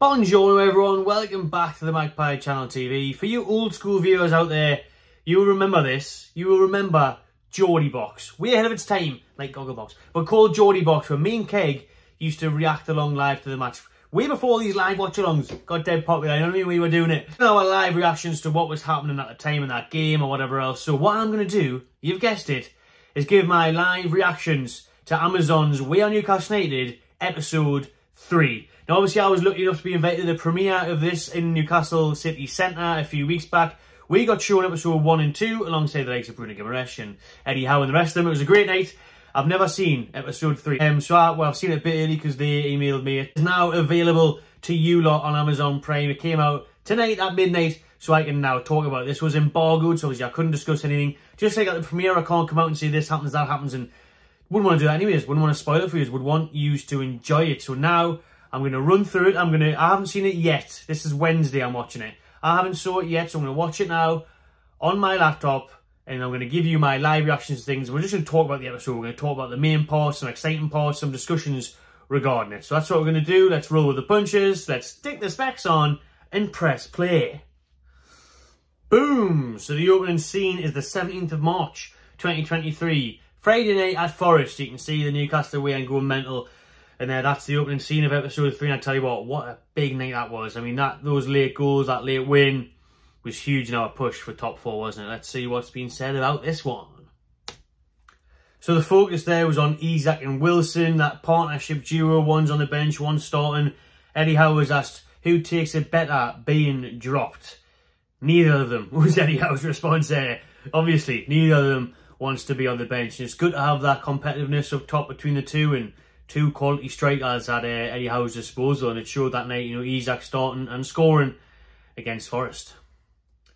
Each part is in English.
Bonjour everyone, welcome back to the Magpie Channel TV. For you old school viewers out there, you will remember this. You will remember Geordie Box. Way ahead of its time, like Gogglebox, but called Geordie Box, where me and Keg used to react along live to the match. Way before these live watch-alongs got dead popular, I don't know when we were doing it. Our live reactions to what was happening at the time in that game or whatever else. So what I'm going to do, you've guessed it, is give my live reactions to Amazon's We Are Newcastle United episode 3. Now, obviously, I was lucky enough to be invited to the premiere of this in Newcastle City Centre a few weeks back. We got shown episode 1 and 2 alongside the likes of Bruno Guimaraes and Eddie Howe and the rest of them. It was a great night. I've never seen episode 3. I've seen it a bit early because they emailed me. It's now available to you lot on Amazon Prime. It came out tonight at midnight, so I can now talk about it. This was embargoed, so obviously I couldn't discuss anything. Just like at the premiere, I can't come out and say this happens, that happens, and wouldn't want to do that anyways. Wouldn't want to spoil it for you. Would want you to enjoy it. So now I'm going to run through it. I haven't seen it yet. This is Wednesday I'm watching it. I haven't saw it yet, so I'm going to watch it now on my laptop, and I'm going to give you my live reactions to things. We're just going to talk about the episode. We're going to talk about the main parts, some exciting parts, some discussions regarding it. So that's what we're going to do. Let's roll with the punches. Let's stick the specs on and press play. Boom! So the opening scene is the 17th of March, 2023. Friday night at Forest. You can see the Newcastle away and going mental. And that's the opening scene of episode 3. And I tell you what a big night that was. I mean, those late goals, that late win was huge in our push for top 4, wasn't it? Let's see what's been said about this one. So the focus there was on Isak and Wilson, that partnership duo. One's on the bench, one's starting. Eddie Howe was asked, who takes it better being dropped? Neither of them was Eddie Howe's response there. Obviously, neither of them wants to be on the bench. And it's good to have that competitiveness up top between the two, and two quality strikers at Eddie Howe's disposal. And it showed that night, you know, Isak starting and scoring against Forest.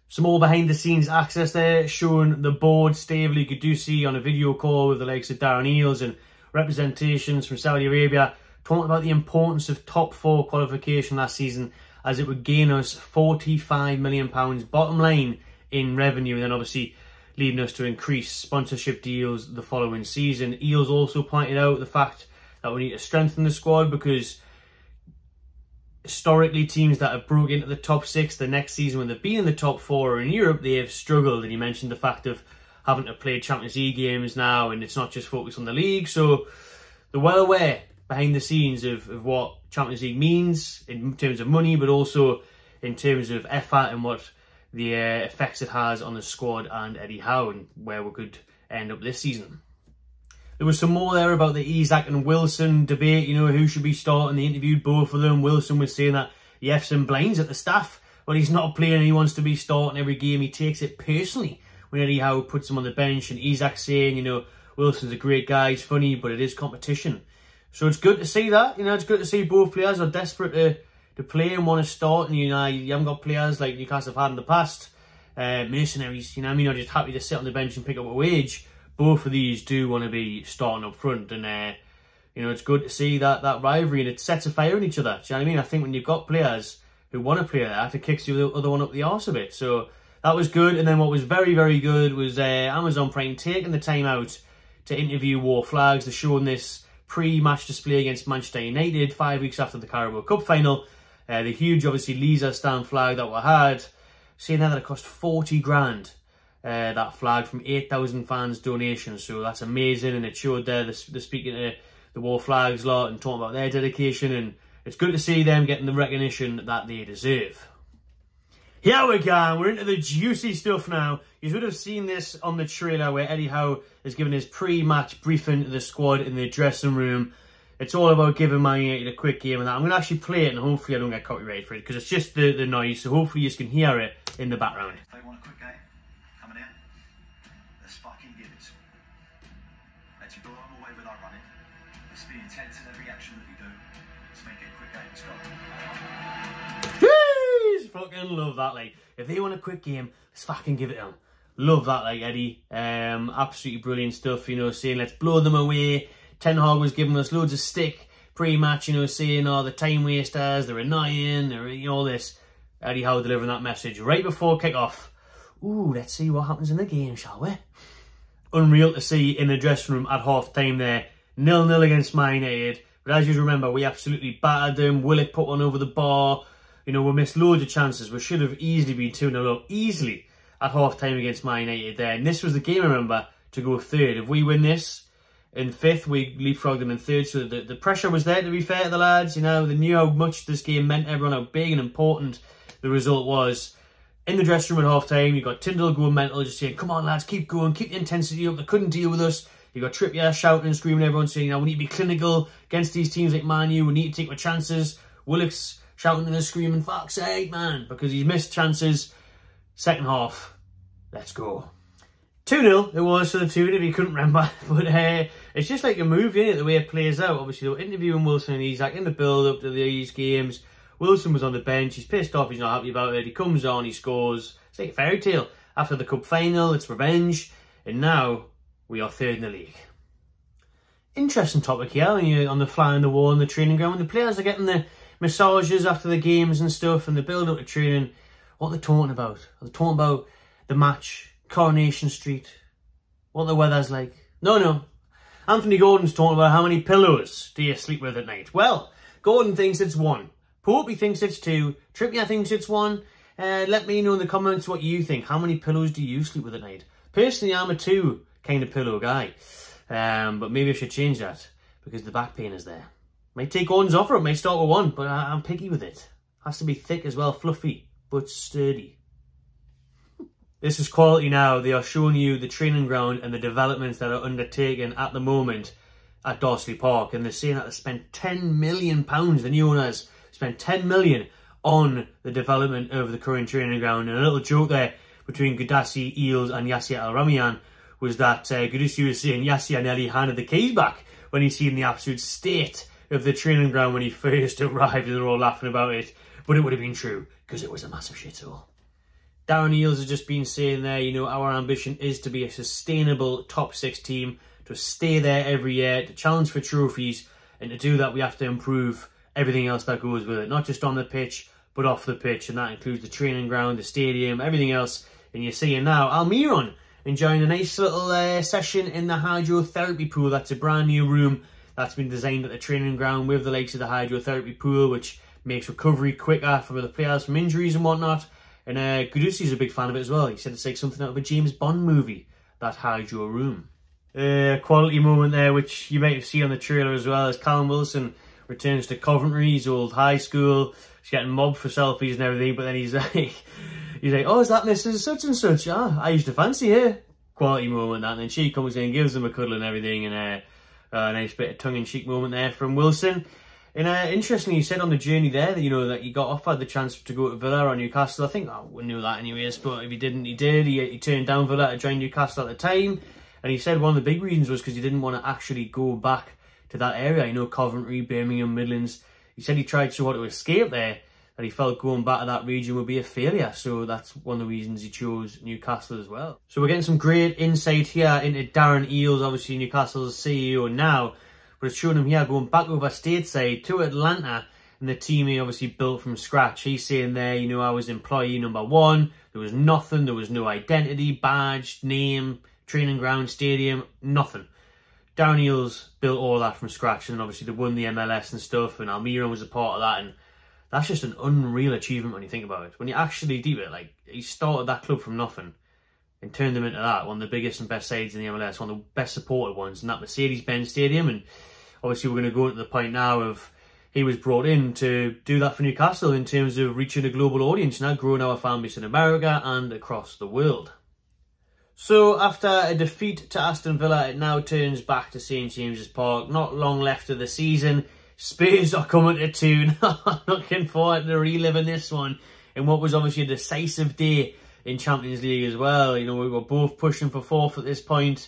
Some more behind the scenes access there, showing the board Stavely Gadusi on a video call with the likes of Darren Eales and representations from Saudi Arabia, talking about the importance of top 4 qualification last season, as it would gain us £45 million bottom line in revenue, and then obviously leading us to increase sponsorship deals the following season. Eales also pointed out the fact that we need to strengthen the squad, because historically teams that have broke into the top 6 the next season when they've been in the top 4 or in Europe, they have struggled. And he mentioned the fact of having to play Champions League games now, and it's not just focused on the league. So they're well aware behind the scenes of what Champions League means in terms of money, but also in terms of effort and what the effects it has on the squad and Eddie Howe, and where we could end up this season. There was some more there about the Isak and Wilson debate, you know, who should be starting. They interviewed both of them. Wilson was saying that he F's and blinds at the staff when he's not playing and he wants to be starting every game. He takes it personally when Eddie Howe puts him on the bench. And Isak saying, you know, Wilson's a great guy, he's funny, but it is competition. So it's good to see that. You know, it's good to see both players are desperate to play and want to start. And, you know, you haven't got players like Newcastle have had in the past, mercenaries, you know what I mean, are just happy to sit on the bench and pick up a wage. Both of these do want to be starting up front, and you know, it's good to see that rivalry, and it sets a fire in each other. Do you know what I mean? I think when you've got players who want to play that, it kicks the other one up the arse a bit. So that was good. And then what was very, very good was Amazon Prime taking the time out to interview War Flags. They're showing this pre-match display against Manchester United 5 weeks after the Carabao Cup final. The huge, obviously, Lisa stand flag that we had, saying that it cost 40 grand. That flag from 8,000 fans donations, so that's amazing. And it showed there the speaking to the War Flags lot and talking about their dedication, and it's good to see them getting the recognition that they deserve. Here we go, we're into the juicy stuff now. You would have seen this on the trailer where Eddie Howe is giving his pre-match briefing to the squad in the dressing room. It's all about giving Man United a quick game and that. I'm going to actually play it, and hopefully I don't get copyrighted for it, because it's just the noise, so hopefully you can hear it in the background. They want a quick game. Coming in. Let's fucking give it. Let's blow them away with our running. Let's be intense in every action that we do. Let's make it a quick game. Let's go. Jeez! Fucking love that, like. If they want a quick game, let's fucking give it to them. Love that, like, Eddie. Absolutely brilliant stuff, you know, saying let's blow them away. Ten Hag was giving us loads of stick pre-match, you know, saying, oh, the time wasters, they're annoying, they're, you know, all this. Eddie Howe delivering that message right before kick-off. Ooh, let's see what happens in the game, shall we? Unreal to see in the dressing room at half-time there. 0-0 against Man United. But as you remember, we absolutely battered them. Willock put one over the bar. You know, we missed loads of chances. We should have easily been 2-0 up, easily, at half-time against Man United there. And this was the game, remember, to go third. If we win this in fifth, we leapfrogged them in third. So the pressure was there, to be fair to the lads. You know, they knew how much this game meant to everyone, how big and important the result was. In the dressing room at half-time, you got Tyndall going mental, just saying, come on, lads, keep going, keep the intensity up. They couldn't deal with us. You got Trippier shouting and screaming, everyone saying, you know, we need to be clinical against these teams like Man U. We need to take our chances. Willock's shouting and screaming, fuck's sake, man, because he's missed chances. Second half, let's go. 2-0 it was for the Toon, if you couldn't remember. But it's just like a movie, isn't it, the way it plays out. Obviously, they were interviewing Wilson and Isak in the build-up to these games. Wilson was on the bench. He's pissed off. He's not happy about it. He comes on. He scores. It's like a fairy tale. After the cup final, it's revenge. And now we are third in the league. Interesting topic here when you're on the fly on the wall in the training ground. When the players are getting the massages after the games and stuff and the build-up to training, what are they talking about? Are they talking about the match, Coronation Street, what the weather's like? No. Anthony Gordon's talking about how many pillows do you sleep with at night. Well, Gordon thinks it's 1. Pope thinks it's 2. Trippier thinks it's 1. Let me know in the comments what you think. How many pillows do you sleep with at night? Personally, I'm a 2 kind of pillow guy. But maybe I should change that because the back pain is there. Might take Gordon's offer, it might start with 1, but I'm picky with it. Has to be thick as well, fluffy, but sturdy. This is quality now. They are showing you the training ground and the developments that are undertaken at the moment at Dorsley Park. And they're saying that they spent £10 million, the new owners spent £10 million on the development of the current training ground. And a little joke there between Gudasi, Eels and Yassir Al-Ramian was that Gudasi was saying Yassir nearly handed the keys back when he seen the absolute state of the training ground when he first arrived, and they're all laughing about it. But it would have been true because it was a massive shithole. Darren Eales has just been saying there, you know, our ambition is to be a sustainable top 6 team, to stay there every year, to challenge for trophies, and to do that we have to improve everything else that goes with it, not just on the pitch, but off the pitch, and that includes the training ground, the stadium, everything else. And you're seeing now Almiron enjoying a nice little session in the hydrotherapy pool. That's a brand new room that's been designed at the training ground with the likes of the hydrotherapy pool, which makes recovery quicker for the players from injuries and whatnot. And Gudusi's a big fan of it as well. He said it's like something out of a James Bond movie, that hydro room. Quality moment there, which you might have seen on the trailer as well, as Callum Wilson returns to Coventry, his old high school. He's getting mobbed for selfies and everything, but then he's like, oh, is that Mrs. Such and Such? Ah, I used to fancy her. Quality moment, that. And then she comes in and gives him a cuddle and everything, and a nice bit of tongue-in-cheek moment there from Wilson. And interestingly, he said on the journey there that, you know, that he got offered the chance to go to Villa or Newcastle. I think we knew that anyways, but if he didn't, he did. He turned down Villa to join Newcastle at the time. And he said one of the big reasons was because he didn't want to actually go back to that area, you know, Coventry, Birmingham, Midlands. He said he tried so hard to escape there that he felt going back to that region would be a failure. So that's one of the reasons he chose Newcastle as well. So we're getting some great insight here into Darren Eales, obviously Newcastle's CEO now. But it's showing him here going back over stateside to Atlanta, and the team he obviously built from scratch. He's saying there, you know, I was employee number 1. There was nothing. There was no identity, badge, name, training ground, stadium, nothing. Darren Eales built all that from scratch, and obviously they won the MLS and stuff, and Almiron was a part of that, and that's just an unreal achievement when you think about it. When you actually deep it, like, he started that club from nothing and turned them into that, one of the biggest and best sides in the MLS, one of the best supported ones, in that Mercedes-Benz Stadium. And obviously we're going to go into the point now of he was brought in to do that for Newcastle in terms of reaching a global audience, now growing our fan base in America and across the world. So after a defeat to Aston Villa, it now turns back to St James's Park. Not long left of the season. Spurs are coming to Toon. Looking forward to reliving this one in what was obviously a decisive day in Champions League as well. You know, we were both pushing for 4th at this point.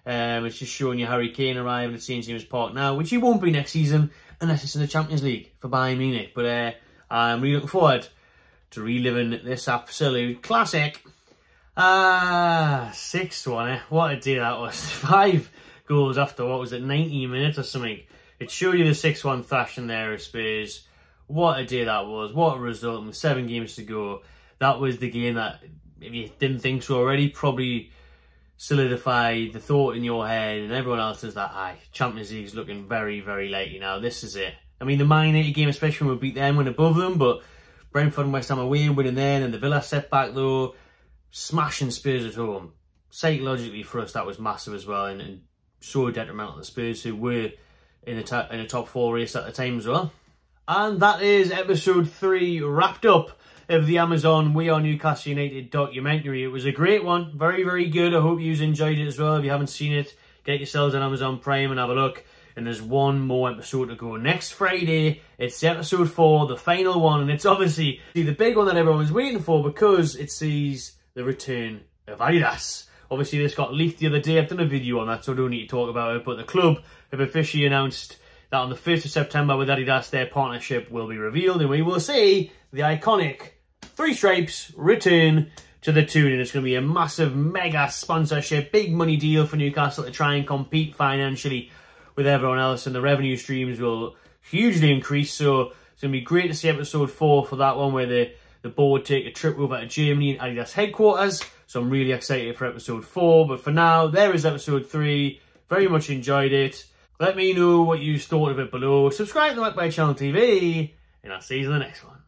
It's just showing you Harry Kane arriving at St James's Park now, which he won't be next season unless it's in the Champions League for Bayern Munich. But I'm really looking forward to reliving this absolute classic. 6-1, What a day that was. 5 goals after, what was it, 90 minutes or something. It showed you the 6-1 thrashing there of Spurs. What a day that was. What a result with 7 games to go. That was the game that, if you didn't think so already, probably solidify the thought in your head and everyone else is that, aye, Champions League's looking very, very likely now. This is it. I mean, the Man United game especially when we beat them, went above them, but Brentford and West Ham away, winning there, and the Villa setback though, smashing Spurs at home. Psychologically for us that was massive as well, and so detrimental to Spurs, who were in a top 4 race at the time as well. And that is episode 3 wrapped up of the Amazon We Are Newcastle United documentary. It was a great one, very, very good. I hope you enjoyed it as well. If you haven't seen it, get yourselves on Amazon Prime and have a look. And there's one more episode to go. Next Friday, it's episode 4, the final one, and it's obviously the big one that everyone's waiting for because it sees the return of Adidas. Obviously, this got leaked the other day. I've done a video on that, so I don't need to talk about it. But the club have officially announced that on the 1st of September with Adidas, their partnership will be revealed, and we will see the iconic 3 stripes return to the Toon, and it's going to be a massive, mega sponsorship, big money deal for Newcastle to try and compete financially with everyone else, and the revenue streams will hugely increase. So it's going to be great to see episode 4 for that one, where the board take a trip over to Germany and Adidas headquarters. So I'm really excited for episode 4. But for now, there is episode 3. Very much enjoyed it. Let me know what you thought of it below. Subscribe to the Wet By Channel TV, and I'll see you in the next one.